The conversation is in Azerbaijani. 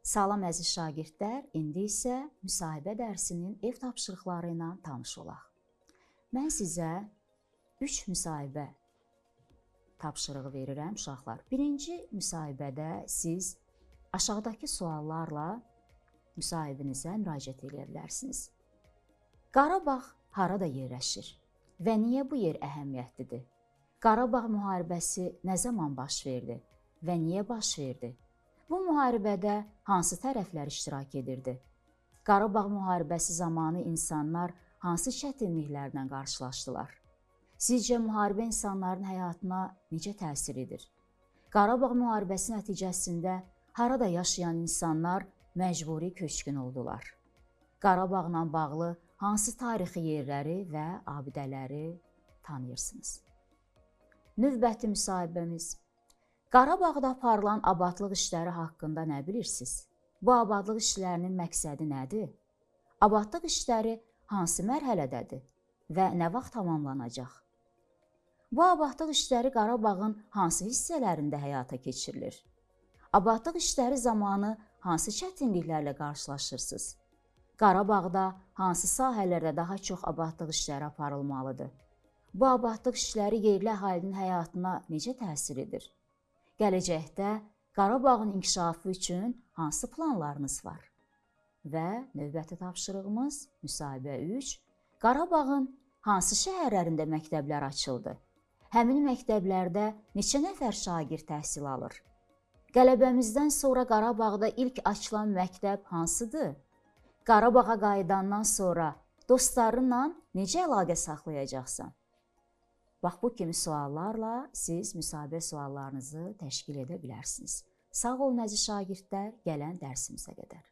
Salam əziz şagirdlər, indi isə müsahibə dərsinin ev tapşırıqları ilə tanış olaq. Mən sizə 3 müsahibə tapşırığı verirəm uşaqlar. Birinci müsahibədə siz aşağıdakı suallarla müsahibinizə müraciət edə bilərsiniz. Qarabağ harada yerləşir və niyə bu yer əhəmiyyətlidir? Qarabağ müharibəsi nə zaman baş verdi və niyə baş verdi? Bu müharibədə hansı tərəflər iştirak edirdi? Qarabağ müharibəsi zamanı insanlar hansı çətinliklərlə qarşılaşdılar? Sizcə müharibə insanların həyatına necə təsir edir? Qarabağ müharibəsi nəticəsində harada yaşayan insanlar məcburi köçkün oldular? Qarabağla bağlı hansı tarixi yerləri və abidələri tanıyırsınız? Növbəti müsahibəmiz. Qarabağda aparılan abadlıq işləri haqqında nə bilirsiniz? Bu abadlıq işlərinin məqsədi nədir? Abadlıq işləri hansı mərhələdədir və nə vaxt tamamlanacaq? Bu abadlıq işləri Qarabağın hansı hissələrində həyata keçirilir? Abadlıq işləri zamanı hansı çətinliklərlə qarşılaşırsınız? Qarabağda hansı sahələrdə daha çox abadlıq işləri aparılmalıdır? Bu abadlıq işləri yerli əhalinin həyatına necə təsir edir? Gələcəkdə Qarabağın inkişafı üçün hansı planlarınız var? Və növbəti tapşırığımız müsahibə 3. Qarabağın hansı şəhərlərində məktəblər açıldı? Həmin məktəblərdə neçə nəfər şagird təhsil alır? Qələbəmizdən sonra Qarabağda ilk açılan məktəb hansıdır? Qarabağa qayıdandan sonra dostlarınla necə əlaqə saxlayacaqsan? Bax, bu kimi suallarla siz müsahibə suallarınızı təşkil edə bilərsiniz. Sağ olun əziz şagirdlər, gələn dərsimizə qədər.